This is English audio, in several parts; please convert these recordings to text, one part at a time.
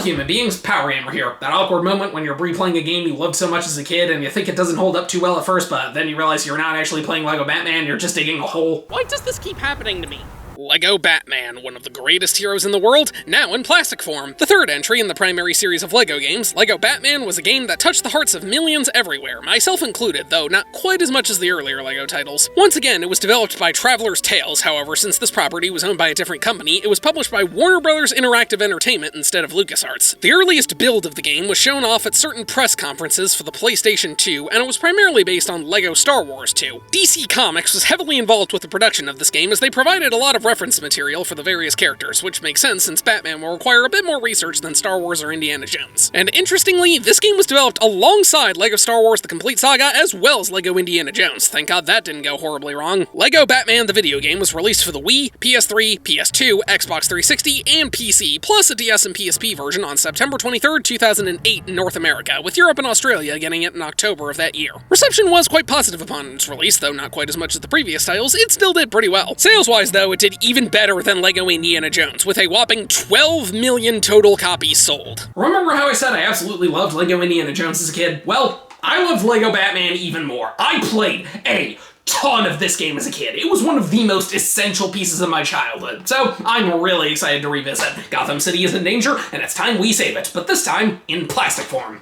human beings, PowerGamer here. That awkward moment when you're replaying a game you loved so much as a kid and you think it doesn't hold up too well at first, but then you realize you're not actually playing Lego Batman, you're just digging a hole. Why does this keep happening to me? Lego Batman, one of the greatest heroes in the world, now in plastic form. The third entry in the primary series of Lego games, Lego Batman was a game that touched the hearts of millions everywhere, myself included, though not quite as much as the earlier Lego titles. Once again, it was developed by Traveler's Tales, however, since this property was owned by a different company, it was published by Warner Bros. Interactive Entertainment instead of LucasArts. The earliest build of the game was shown off at certain press conferences for the PlayStation 2, and it was primarily based on Lego Star Wars 2. DC Comics was heavily involved with the production of this game as they provided a lot of reference material for the various characters, which makes sense since Batman will require a bit more research than Star Wars or Indiana Jones. And interestingly, this game was developed alongside Lego Star Wars The Complete Saga as well as Lego Indiana Jones. Thank God that didn't go horribly wrong. Lego Batman the video game was released for the Wii, PS3, PS2, Xbox 360, and PC, plus a DS and PSP version on September 23rd, 2008 in North America, with Europe and Australia getting it in October of that year. Reception was quite positive upon its release, though not quite as much as the previous titles, it still did pretty well. Sales-wise though, it did even better than Lego Indiana Jones, with a whopping 12 million total copies sold. Remember how I said I absolutely loved Lego Indiana Jones as a kid? Well, I loved Lego Batman even more. I played a ton of this game as a kid. It was one of the most essential pieces of my childhood, so I'm really excited to revisit. Gotham City is in danger, and it's time we save it, but this time in plastic form.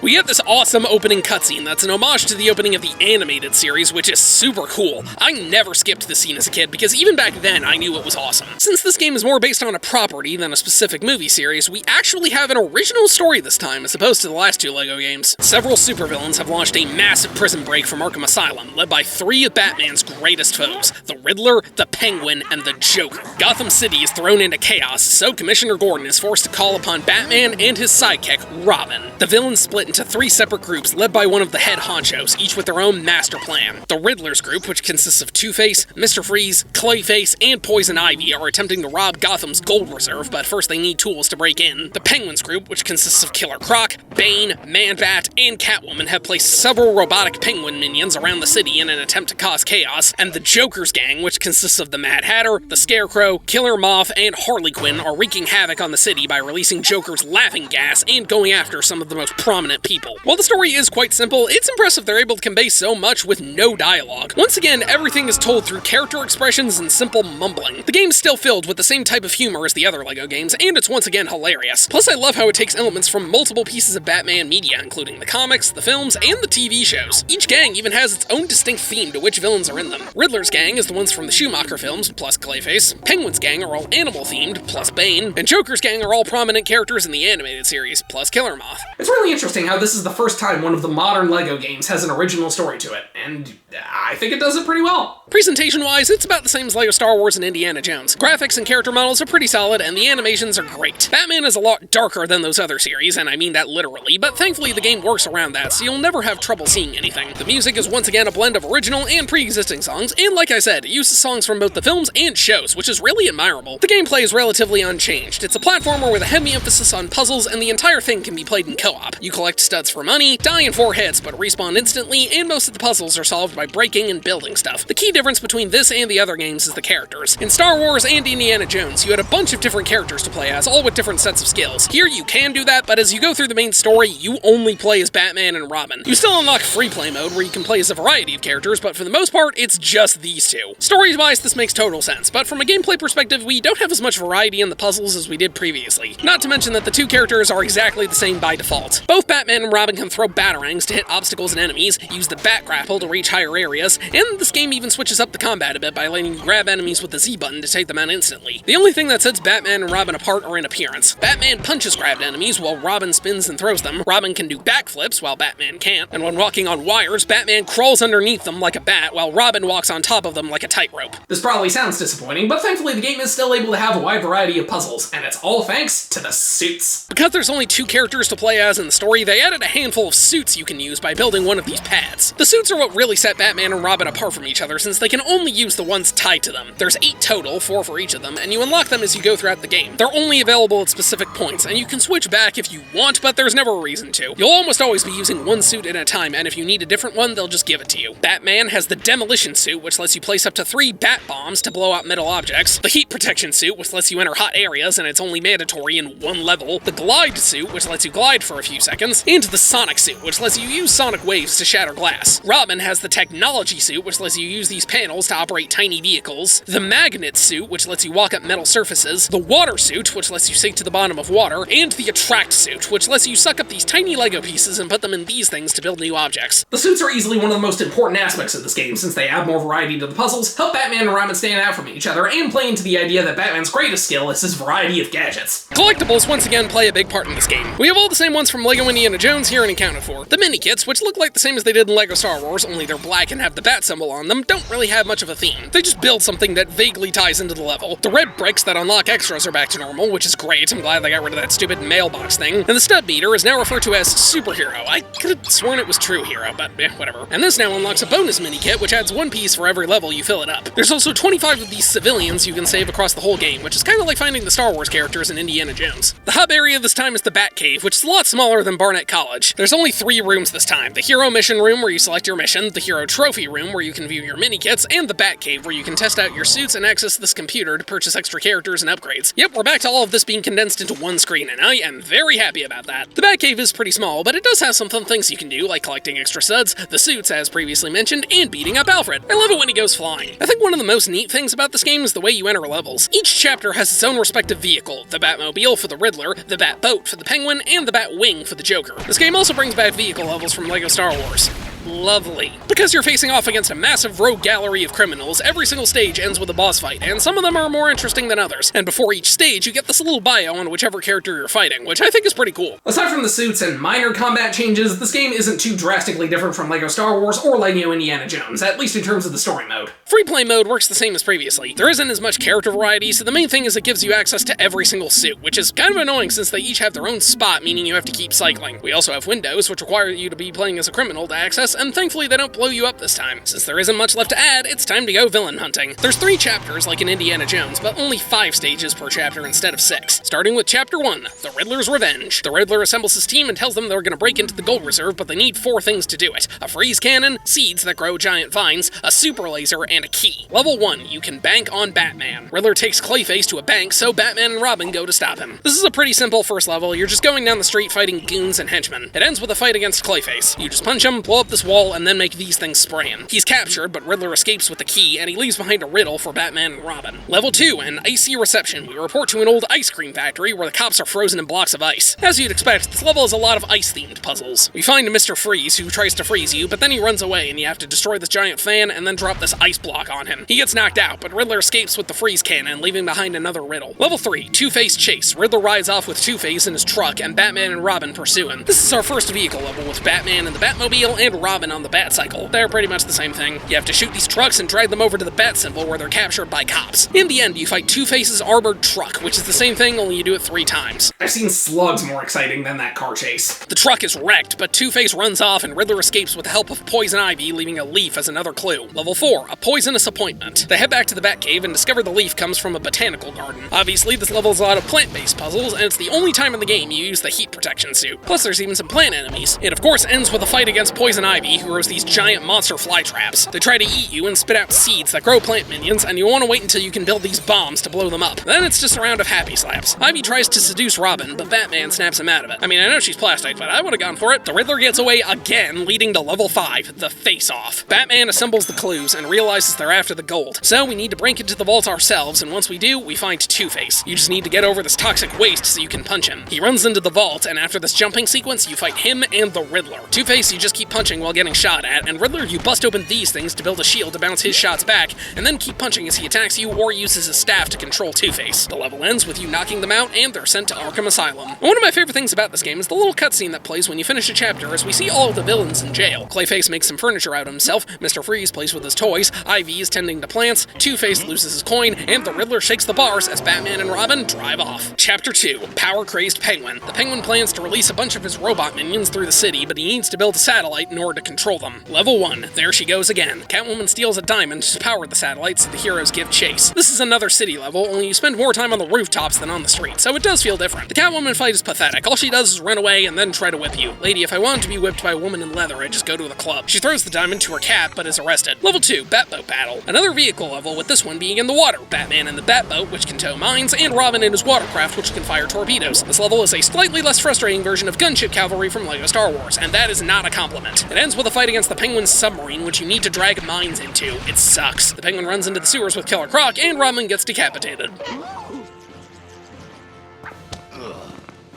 We get this awesome opening cutscene that's an homage to the opening of the animated series, which is super cool. I never skipped this scene as a kid because even back then I knew it was awesome. Since this game is more based on a property than a specific movie series, we actually have an original story this time as opposed to the last two Lego games. Several supervillains have launched a massive prison break from Arkham Asylum, led by three of Batman's greatest foes, the Riddler, the Penguin, and the Joker. Gotham City is thrown into chaos, so Commissioner Gordon is forced to call upon Batman and his sidekick, Robin. The villains split into three separate groups led by one of the head honchos, each with their own master plan. The Riddler's group, which consists of Two-Face, Mr. Freeze, Clayface, and Poison Ivy, are attempting to rob Gotham's gold reserve, but first they need tools to break in. The Penguin's group, which consists of Killer Croc, Bane, Man-Bat, and Catwoman, have placed several robotic penguin minions around the city in an attempt to cause chaos, and the Joker's gang, which consists of the Mad Hatter, the Scarecrow, Killer Moth, and Harley Quinn, are wreaking havoc on the city by releasing Joker's laughing gas and going after some of the most prominent people. While the story is quite simple, it's impressive they're able to convey so much with no dialogue. Once again, everything is told through character expressions and simple mumbling. The game's still filled with the same type of humor as the other Lego games, and it's once again hilarious. Plus, I love how it takes elements from multiple pieces of Batman media, including the comics, the films, and the TV shows. Each gang even has its own distinct theme to which villains are in them. Riddler's gang is the ones from the Schumacher films, plus Clayface. Penguin's gang are all animal-themed, plus Bane. And Joker's gang are all prominent characters in the animated series, plus Killer Moth. It's really interesting how this is the first time one of the modern Lego games has an original story to it, and I think it does it pretty well. Presentation-wise, it's about the same as Lego Star Wars and Indiana Jones. Graphics and character models are pretty solid, and the animations are great. Batman is a lot darker than those other series, and I mean that literally, but thankfully the game works around that, so you'll never have trouble seeing anything. The music is once again a blend of original and pre-existing songs, and like I said, it uses songs from both the films and shows, which is really admirable. The gameplay is relatively unchanged. It's a platformer with a heavy emphasis on puzzles, and the entire thing can be played in co-op. You collect studs for money, die in 4 hits, but respawn instantly, and most of the puzzles are solved by breaking and building stuff. The key difference between this and the other games is the characters. In Star Wars and Indiana Jones, you had a bunch of different characters to play as, all with different sets of skills. Here you can do that, but as you go through the main story, you only play as Batman and Robin. You still unlock free play mode, where you can play as a variety of characters, but for the most part, it's just these two. Stories-wise, this makes total sense, but from a gameplay perspective, we don't have as much variety in the puzzles as we did previously. Not to mention that the two characters are exactly the same by default. Both Batman and Robin can throw batarangs to hit obstacles and enemies, use the bat grapple to reach higher areas, and this game even switches up the combat a bit by letting you grab enemies with the Z button to take them out instantly. The only thing that sets Batman and Robin apart are in appearance. Batman punches grabbed enemies while Robin spins and throws them. Robin can do backflips while Batman can't, and when walking on wires, Batman crawls underneath them like a bat while Robin walks on top of them like a tightrope. This probably sounds disappointing, but thankfully the game is still able to have a wide variety of puzzles, and it's all thanks to the suits. Because there's only 2 characters to play as in the story, they added a handful of suits you can use by building one of these pads. The suits are what really set Batman and Robin apart from each other since they can only use the ones tied to them. There's 8 total, 4 for each of them, and you unlock them as you go throughout the game. They're only available at specific points, and you can switch back if you want, but there's never a reason to. You'll almost always be using one suit at a time, and if you need a different one, they'll just give it to you. Batman has the demolition suit, which lets you place up to 3 bat bombs to blow out metal objects, the heat protection suit, which lets you enter hot areas and it's only mandatory in one level, the glide suit, which lets you glide for a few seconds, and the sonic suit, which lets you use sonic waves to shatter glass. Robin has the technology suit, which lets you use these panels to operate tiny vehicles, the magnet suit, which lets you walk up metal surfaces, the water suit, which lets you sink to the bottom of water, and the attract suit, which lets you suck up these tiny Lego pieces and put them in these things to build new objects. The suits are easily one of the most important aspects of this game, since they add more variety to the puzzles, help Batman and Robin stand out from each other, and play into the idea that Batman's greatest skill is his variety of gadgets. Collectibles once again play a big part in this game. We have all the same ones from LEGO Indiana Jones here and accounted for. The mini-kits, which look like the same as they did in LEGO Star Wars, only they're black and have the bat symbol on them, don't really have much of a theme. They just build something that vaguely ties into the level. The red bricks that unlock extras are back to normal, which is great. I'm glad they got rid of that stupid mailbox thing. And the stud meter is now referred to as Superhero. I could have sworn it was True Hero, but whatever. And this now unlocks a bonus mini-kit, which adds 1 piece for every level you fill it up. There's also 25 of these civilians you can save across the whole game, which is kind of like finding the Star Wars characters in Indiana Jones. The hub area this time is the Batcave, which is a lot smaller than Barnett College. There's only 3 rooms this time. The Hero Mission Room, where you select your mission, the Hero Trophy Room, where you can view your mini-kits, and the Batcave, where you can test out your suits and access this computer to purchase extra characters and upgrades. Yep, we're back to all of this being condensed into one screen, and I am very happy about that. The Batcave is pretty small, but it does have some fun things you can do, like collecting extra studs, the suits as previously mentioned, and beating up Alfred. I love it when he goes flying. I think one of the most neat things about this game is the way you enter levels. Each chapter has its own respective vehicle, the Batmobile for the Riddler, the Batboat for the Penguin, and the Batwing for the Joker. This game also brings back vehicle levels from LEGO Star Wars. Lovely. Because you're facing off against a massive rogue gallery of criminals, every single stage ends with a boss fight, and some of them are more interesting than others. And before each stage, you get this little bio on whichever character you're fighting, which I think is pretty cool. Aside from the suits and minor combat changes, this game isn't too drastically different from LEGO Star Wars or LEGO Indiana Jones, at least in terms of the story mode. Free play mode works the same as previously. There isn't as much character variety, so the main thing is it gives you access to every single suit, which is kind of annoying since they each have their own spot, meaning you have to keep cycling. We also have windows, which require you to be playing as a criminal to access, and thankfully they don't blow you up this time. Since there isn't much left to add, it's time to go villain hunting. There's 3 chapters like in Indiana Jones, but only 5 stages per chapter instead of 6. Starting with Chapter 1, The Riddler's Revenge. The Riddler assembles his team and tells them they're gonna break into the gold reserve, but they need 4 things to do it. A freeze cannon, seeds that grow giant vines, a super laser, and a key. Level 1, you can bank on Batman. Riddler takes Clayface to a bank, so Batman and Robin go to stop him. This is a pretty simple first level. You're just going down the street fighting goons and henchmen. It ends with a fight against Clayface. You just punch him, blow up this wall, and then make these things spray him. He's captured, but Riddler escapes with the key, and he leaves behind a riddle for Batman and Robin. Level 2, an icy reception. We report to an old ice cream factory where the cops are frozen in blocks of ice. As you'd expect, this level has a lot of ice-themed puzzles. We find Mr. Freeze, who tries to freeze you, but then he runs away, and you have to destroy this giant fan and then drop this ice block on him. He gets knocked out, but Riddler escapes with the freeze cannon, leaving behind another riddle. Level 3, Two-Face Chase. Riddler rides off with Two-Face in his truck, and Batman and Robin pursue him. This is our first vehicle level with Batman in the Batmobile and Robin on the Batcycle. They're pretty much the same thing. You have to shoot these trucks and drag them over to the Bat symbol where they're captured by cops. In the end, you fight Two-Face's armored truck, which is the same thing, only you do it 3 times. I've seen slugs more exciting than that car chase. The truck is wrecked, but Two-Face runs off and Riddler escapes with the help of Poison Ivy, leaving a leaf as another clue. Level 4, a poisonous appointment. They head back to the Batcave and discover the leaf comes from a botanical garden. Obviously, this level is a lot of plant-based puzzles, and it's the only time in the game you use the heat protection suit. Plus, there's even some plant enemies. It, of course, ends with a fight against Poison Ivy, who grows these giant monster fly traps. They try to eat you and spit out seeds that grow plant minions, and you want to wait until you can build these bombs to blow them up. Then it's just a round of happy slaps. Ivy tries to seduce Robin, but Batman snaps him out of it. I mean, I know she's plastic, but I would have gone for it. The Riddler gets away again, leading to level 5, the face-off. Batman assembles the clues and realizes they're after the gold. So we need to break into the vault ourselves, and once we do, we find Two-Face. You just need to get over this toxic waste so you can punch him. He runs into the vault, and after this jumping sequence, you fight him and the Riddler. Two-Face you just keep punching while getting shot at, and Riddler you bust open these things to build a shield to bounce his shots back, and then keep punching as he attacks you or uses his staff to control Two-Face. The level ends with you knocking them out, and they're sent to Arkham Asylum. And one of my favorite things about this game is the little cutscene that plays when you finish a chapter as we see all of the villains in jail. Clayface makes some furniture out of himself, Mr. Freeze plays with his toys, Ivy is tending to plants, Two-Face loses his coin, and the Riddler shakes the bars as Batman and Robin drive off. Chapter 2, Power-Crazed Penguin. The Penguin plans to release a bunch of his robot minions through the city, but he needs to build a satellite in order to control them. Level 1, there she goes again. Catwoman steals a diamond to power the satellites, so the heroes give chase. This is another city level, only you spend more time on the rooftops than on the street, so it does feel different. The Catwoman fight is pathetic. All she does is run away and then try to whip you. Lady, if I wanted to be whipped by a woman in leather, I'd just go to the club. She throws the diamond to her cat, but is arrested. Level 2, Batboat Battle. Another vehicle level, with this one being in the water. Batman in the Batboat, which can tow mines, and Robin in his watercraft, which can fire torpedoes. This level is a slightly less frustrating version of Gunship Cavalry from LEGO Star Wars, and that is not a compliment. It ends with a fight against the Penguin's submarine, which you need to drag mines into. It sucks. The Penguin runs into the sewers with Killer Croc, and Robin gets decapitated.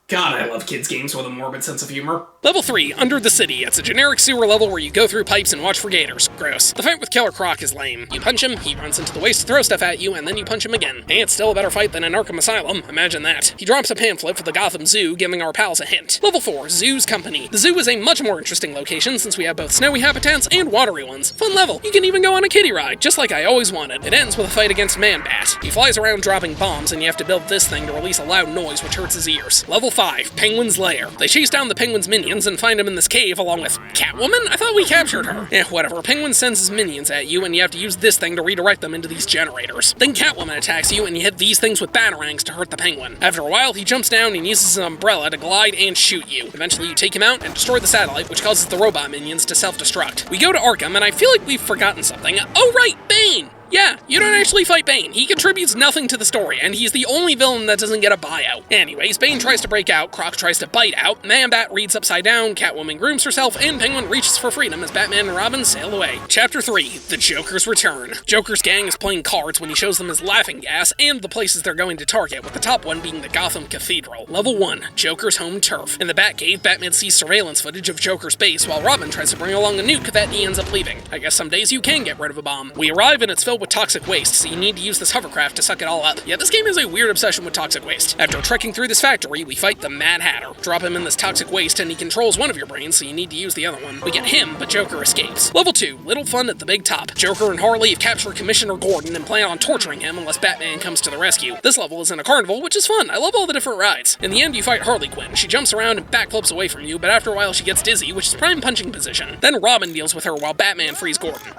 God, I love kids' games with a morbid sense of humor. Level 3, Under the City. It's a generic sewer level where you go through pipes and watch for gators. Gross. The fight with Killer Croc is lame. You punch him, he runs into the waste to throw stuff at you, and then you punch him again. Hey, it's still a better fight than in Arkham Asylum. Imagine that. He drops a pamphlet for the Gotham Zoo, giving our pals a hint. Level 4, Zoo's Company. The zoo is a much more interesting location since we have both snowy habitats and watery ones. Fun level. You can even go on a kiddie ride, just like I always wanted. It ends with a fight against Man-Bat. He flies around dropping bombs, and you have to build this thing to release a loud noise which hurts his ears. Level 5, Penguin's Lair. They chase down the Penguin's minions and find him in this cave along with Catwoman? I thought we captured her. Whatever. Penguin sends his minions at you, and you have to use this thing to redirect them into these generators. Then Catwoman attacks you, and you hit these things with batarangs to hurt the Penguin. After a while, he jumps down and uses an umbrella to glide and shoot you. Eventually, you take him out and destroy the satellite, which causes the robot minions to self-destruct. We go to Arkham, and I feel like we've forgotten something. Oh right, Bane! Yeah, you don't actually fight Bane. He contributes nothing to the story, and he's the only villain that doesn't get a buyout. Anyways, Bane tries to break out, Croc tries to bite out, Man-Bat reads upside down, Catwoman grooms herself, and Penguin reaches for freedom as Batman and Robin sail away. Chapter 3, The Joker's Return. Joker's gang is playing cards when he shows them his laughing gas and the places they're going to target, with the top one being the Gotham Cathedral. Level 1, Joker's home turf. In the Batcave, Batman sees surveillance footage of Joker's base, while Robin tries to bring along a nuke that he ends up leaving. I guess some days you can get rid of a bomb. We arrive and it's filled with toxic waste, so you need to use this hovercraft to suck it all up. Yeah, this game has a weird obsession with toxic waste. After trekking through this factory, we fight the Mad Hatter. Drop him in this toxic waste and he controls one of your brains, so you need to use the other one. We get him, but Joker escapes. Level 2, Little Fun at the Big Top. Joker and Harley have captured Commissioner Gordon and plan on torturing him unless Batman comes to the rescue. This level is in a carnival, which is fun. I love all the different rides. In the end, you fight Harley Quinn. She jumps around and backflips away from you, but after a while she gets dizzy, which is prime punching position. Then Robin deals with her while Batman frees Gordon.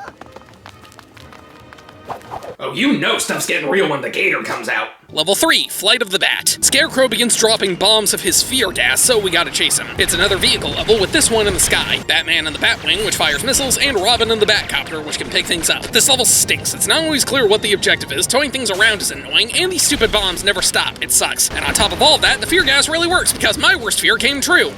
Oh, you know stuff's getting real when the gator comes out. Level 3, Flight of the Bat. Scarecrow begins dropping bombs of his fear gas, so we gotta chase him. It's another vehicle level with this one in the sky. Batman in the Batwing, which fires missiles, and Robin in the Batcopter, which can pick things up. This level stinks. It's not always clear what the objective is, towing things around is annoying, and these stupid bombs never stop. It sucks. And on top of all that, the fear gas really works, because my worst fear came true.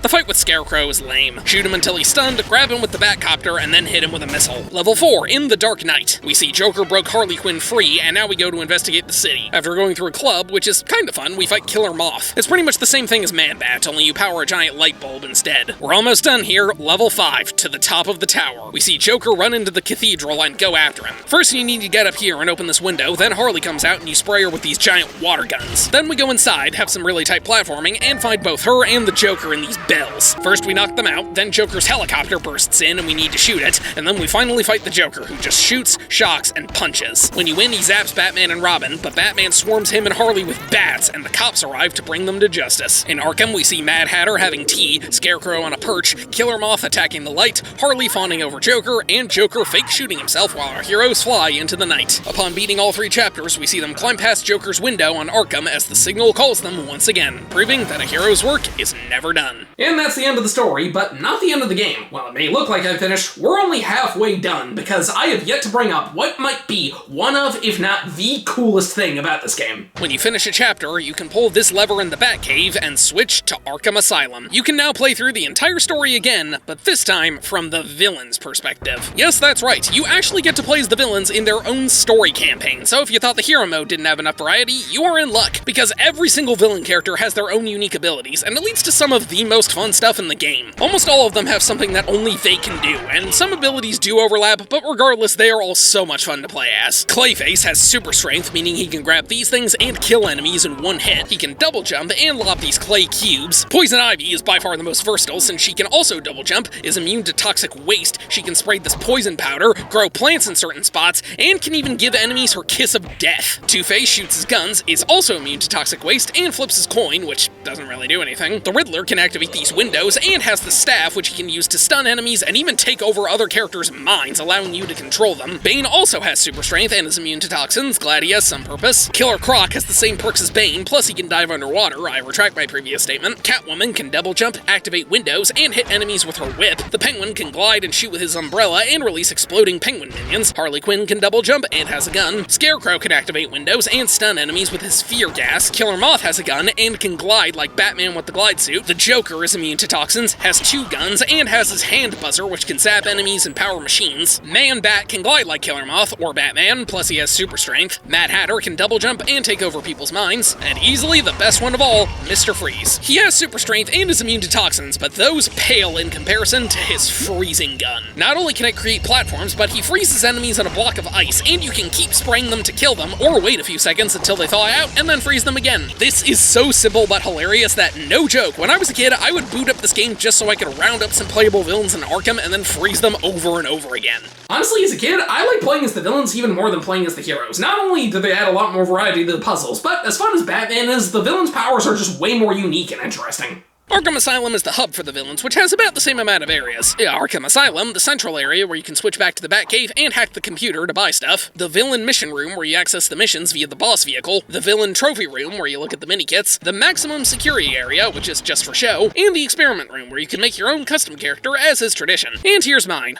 The fight with Scarecrow is lame. Shoot him until he's stunned, grab him with the Batcopter, and then hit him with a missile. Level 4, In the Dark Knight. We see Joker broke Harley Quinn free, and now we go to investigate the city. After going through a club, which is kind of fun, we fight Killer Moth. It's pretty much the same thing as Man-Bat, only you power a giant light bulb instead. We're almost done here. Level 5, To the Top of the Tower. We see Joker run into the cathedral and go after him. First you need to get up here and open this window, then Harley comes out and you spray her with these giant water guns. Then we go inside, have some really tight platforming, and find both her and the Joker in these bells. First we knock them out, then Joker's helicopter bursts in and we need to shoot it, and then we finally fight the Joker, who just shoots, shocks, and punches. When you win, he zaps Batman and Robin, but Batman swarms him and Harley with bats, and the cops arrive to bring them to justice. In Arkham, we see Mad Hatter having tea, Scarecrow on a perch, Killer Moth attacking the light, Harley fawning over Joker, and Joker fake shooting himself while our heroes fly into the night. Upon beating all 3 chapters, we see them climb past Joker's window on Arkham as the signal calls them once again, proving that a hero's work is never done. And that's the end of the story, but not the end of the game. While it may look like I finished, we're only halfway done, because I have yet to bring up what might be one of, if not the coolest thing about this game. When you finish a chapter, you can pull this lever in the Batcave and switch to Arkham Asylum. You can now play through the entire story again, but this time from the villain's perspective. Yes, that's right, you actually get to play as the villains in their own story campaign, so if you thought the hero mode didn't have enough variety, you are in luck, because every single villain character has their own unique abilities, and it leads to some of the most fun fun stuff in the game. Almost all of them have something that only they can do, and some abilities do overlap, but regardless, they are all so much fun to play as. Clayface has super strength, meaning he can grab these things and kill enemies in one hit. He can double jump and lob these clay cubes. Poison Ivy is by far the most versatile since she can also double jump, is immune to toxic waste, she can spray this poison powder, grow plants in certain spots, and can even give enemies her kiss of death. Two-Face shoots his guns, is also immune to toxic waste, and flips his coin, which doesn't really do anything. The Riddler can activate these windows and has the staff, which he can use to stun enemies and even take over other characters' minds, allowing you to control them. Bane also has super strength and is immune to toxins, glad he has some purpose. Killer Croc has the same perks as Bane, plus he can dive underwater, I retract my previous statement. Catwoman can double jump, activate windows, and hit enemies with her whip. The Penguin can glide and shoot with his umbrella and release exploding penguin minions. Harley Quinn can double jump and has a gun. Scarecrow can activate windows and stun enemies with his fear gas. Killer Moth has a gun and can glide like Batman with the glide suit. The Joker is immune to toxins, has 2 guns, and has his hand buzzer, which can zap enemies and power machines. Man-Bat can glide like Killer Moth or Batman, plus he has super strength. Mad Hatter can double jump and take over people's minds. And easily the best one of all, Mr. Freeze. He has super strength and is immune to toxins, but those pale in comparison to his freezing gun. Not only can it create platforms, but he freezes enemies on a block of ice, and you can keep spraying them to kill them, or wait a few seconds until they thaw out, and then freeze them again. This is so simple but hilarious that, no joke, when I was a kid, I would boot up this game just so I could round up some playable villains in Arkham and then freeze them over and over again. Honestly, as a kid, I like playing as the villains even more than playing as the heroes. Not only do they add a lot more variety to the puzzles, but as fun as Batman is, the villains' powers are just way more unique and interesting. Arkham Asylum is the hub for the villains, which has about the same amount of areas. Arkham Asylum, the central area where you can switch back to the Batcave and hack the computer to buy stuff. The Villain Mission Room, where you access the missions via the boss vehicle. The Villain Trophy Room, where you look at the mini-kits. The Maximum Security Area, which is just for show. And the Experiment Room, where you can make your own custom character, as is tradition. And here's mine.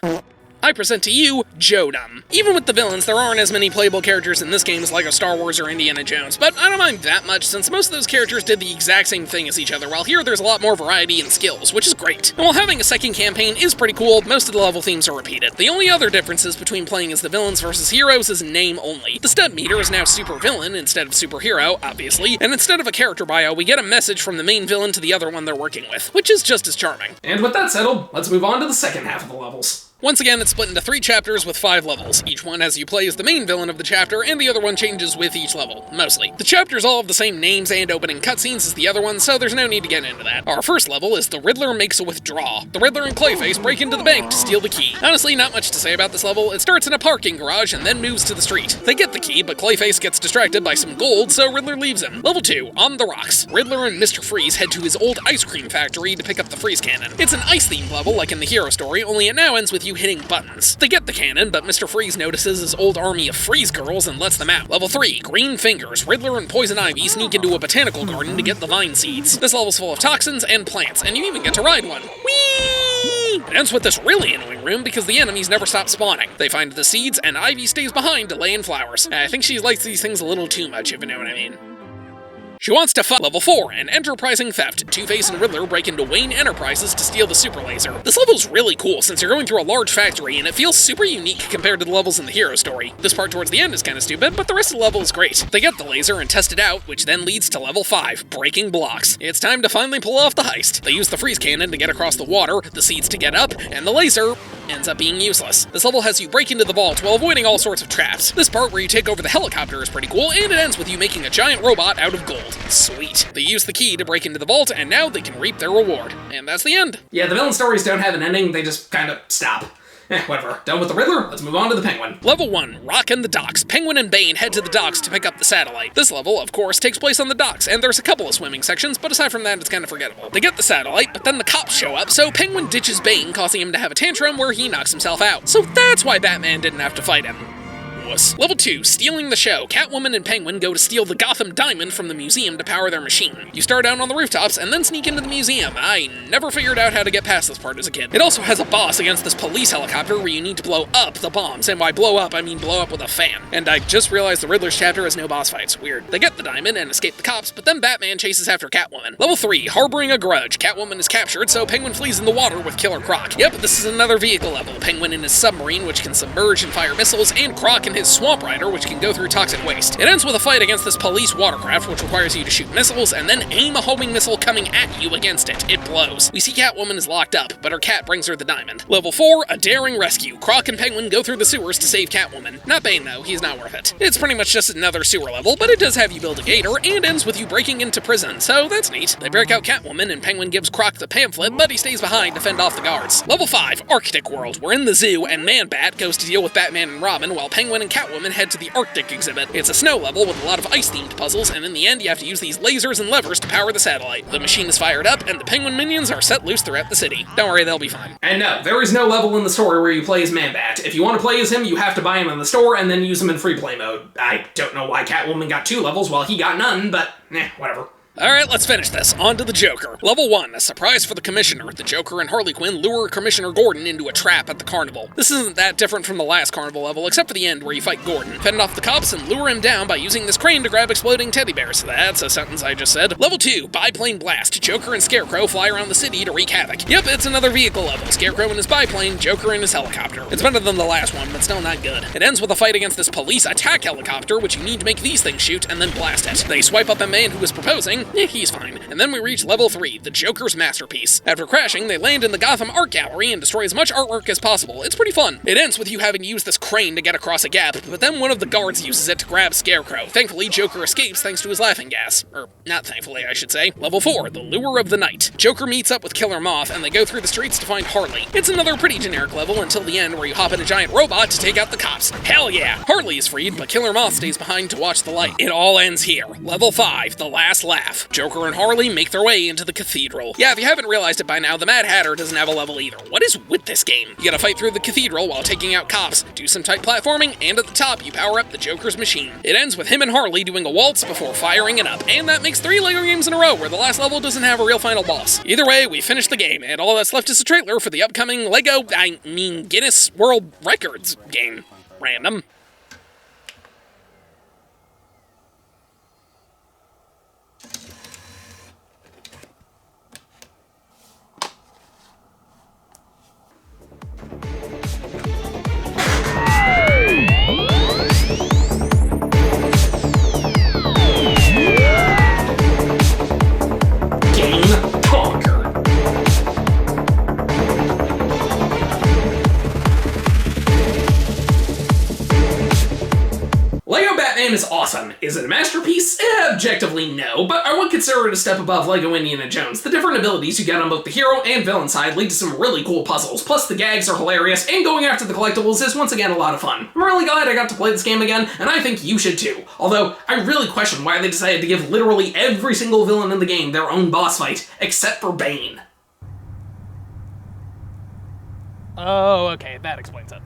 I present to you, Jodum. Even with the villains, there aren't as many playable characters in this game as Lego Star Wars or Indiana Jones, but I don't mind that much since most of those characters did the exact same thing as each other, while here there's a lot more variety and skills, which is great. And while having a second campaign is pretty cool, most of the level themes are repeated. The only other differences between playing as the villains versus heroes is name only. The stud meter is now super villain instead of superhero, obviously, and instead of a character bio, we get a message from the main villain to the other one they're working with, which is just as charming. And with that settled, let's move on to the second half of the levels. Once again, it's split into 3 chapters with 5 levels. Each one has you play as the main villain of the chapter, and the other one changes with each level, mostly. The chapters all have the same names and opening cutscenes as the other ones, so there's no need to get into that. Our first level is The Riddler Makes a Withdraw. The Riddler and Clayface break into the bank to steal the key. Honestly, not much to say about this level. It starts in a parking garage and then moves to the street. They get the key, but Clayface gets distracted by some gold, so Riddler leaves him. Level 2, On the Rocks. Riddler and Mr. Freeze head to his old ice cream factory to pick up the freeze cannon. It's an ice-themed level, like in the hero story, only it now ends with you hitting buttons. They get the cannon, but Mr. Freeze notices his old army of freeze girls and lets them out. Level 3, Green Fingers. Riddler and Poison Ivy sneak into a botanical garden to get the vine seeds. This level's full of toxins and plants, and you even get to ride one. Whee! It ends with this really annoying room because the enemies never stop spawning. They find the seeds, and Ivy stays behind to lay in flowers. I think she likes these things a little too much, if you know what I mean. She wants to fight. Level 4, an enterprising theft. Two-Face and Riddler break into Wayne Enterprises to steal the super laser. This level's really cool since you're going through a large factory and it feels super unique compared to the levels in the hero story. This part towards the end is kind of stupid, but the rest of the level is great. They get the laser and test it out, which then leads to level 5, breaking blocks. It's time to finally pull off the heist. They use the freeze cannon to get across the water, the seeds to get up, and the laser ends up being useless. This level has you break into the vault while avoiding all sorts of traps. This part where you take over the helicopter is pretty cool, and it ends with you making a giant robot out of gold. Sweet. They use the key to break into the vault, and now they can reap their reward. And that's the end. Yeah, the villain stories don't have an ending, they just kind of stop. Whatever. Done with the Riddler, let's move on to the Penguin. Level 1, Rock and the Docks. Penguin and Bane head to the docks to pick up the satellite. This level, of course, takes place on the docks, and there's a couple of swimming sections, but aside from that, it's kind of forgettable. They get the satellite, but then the cops show up, so Penguin ditches Bane, causing him to have a tantrum where he knocks himself out. So that's why Batman didn't have to fight him. Level 2, Stealing the Show. Catwoman and Penguin go to steal the Gotham Diamond from the museum to power their machine. You start out on the rooftops and then sneak into the museum. I never figured out how to get past this part as a kid. It also has a boss against this police helicopter where you need to blow up the bombs, and by blow up, I mean blow up with a fan. And I just realized the Riddler's chapter has no boss fights. Weird. They get the diamond and escape the cops, but then Batman chases after Catwoman. Level 3, Harboring a Grudge. Catwoman is captured, so Penguin flees in the water with Killer Croc. Yep, this is another vehicle level. Penguin in his submarine, which can submerge and fire missiles, and Croc in his his Swamp Rider, which can go through toxic waste. It ends with a fight against this police watercraft, which requires you to shoot missiles and then aim a homing missile coming at you against it. It blows. We see Catwoman is locked up, but her cat brings her the diamond. Level 4, a daring rescue. Croc and Penguin go through the sewers to save Catwoman. Not Bane though, he's not worth it. It's pretty much just another sewer level, but it does have you build a gator and ends with you breaking into prison, so that's neat. They break out Catwoman and Penguin gives Croc the pamphlet, but he stays behind to fend off the guards. Level 5, Arctic World. We're in the zoo and Man-Bat goes to deal with Batman and Robin while Penguin and Catwoman head to the Arctic exhibit. It's a snow level with a lot of ice-themed puzzles, and in the end you have to use these lasers and levers to power the satellite. The machine is fired up and the Penguin minions are set loose throughout the city. Don't worry, they'll be fine. And no, there is no level in the story where you play as Man-Bat. If you want to play as him, you have to buy him in the store and then use him in free play mode. I don't know why Catwoman got 2 levels while he got none, but whatever. Alright, let's finish this. On to the Joker. Level 1, a surprise for the Commissioner. The Joker and Harley Quinn lure Commissioner Gordon into a trap at the carnival. This isn't that different from the last carnival level, except for the end where you fight Gordon, fend off the cops, and lure him down by using this crane to grab exploding teddy bears. That's a sentence I just said. Level 2, biplane blast. Joker and Scarecrow fly around the city to wreak havoc. Yep, it's another vehicle level. Scarecrow in his biplane, Joker in his helicopter. It's better than the last one, but still not good. It ends with a fight against this police attack helicopter, which you need to make these things shoot and then blast it. They swipe up a man who is proposing. He's fine. And then we reach level 3, the Joker's masterpiece. After crashing, they land in the Gotham Art Gallery and destroy as much artwork as possible. It's pretty fun. It ends with you having to use this crane to get across a gap, but then one of the guards uses it to grab Scarecrow. Thankfully, Joker escapes thanks to his laughing gas. Or, not thankfully, I should say. Level 4, the Lure of the Night. Joker meets up with Killer Moth, and they go through the streets to find Harley. It's another pretty generic level until the end where you hop in a giant robot to take out the cops. Hell yeah! Harley is freed, but Killer Moth stays behind to watch the light. It all ends here. Level 5, the Last Laugh. Joker and Harley make their way into the cathedral. Yeah, if you haven't realized it by now, the Mad Hatter doesn't have a level either. What is with this game? You gotta fight through the cathedral while taking out cops, do some tight platforming, and at the top you power up the Joker's machine. It ends with him and Harley doing a waltz before firing it up, and that makes 3 LEGO games in a row where the last level doesn't have a real final boss. Either way, we finished the game, and all that's left is a trailer for the upcoming Guinness World Records game. Random. Is awesome. Is it a masterpiece? Objectively, no, but I would consider it a step above LEGO Indiana Jones. The different abilities you get on both the hero and villain side lead to some really cool puzzles, plus the gags are hilarious, and going after the collectibles is once again a lot of fun. I'm really glad I got to play this game again, and I think you should too. Although, I really question why they decided to give literally every single villain in the game their own boss fight, except for Bane. Oh, okay, that explains it.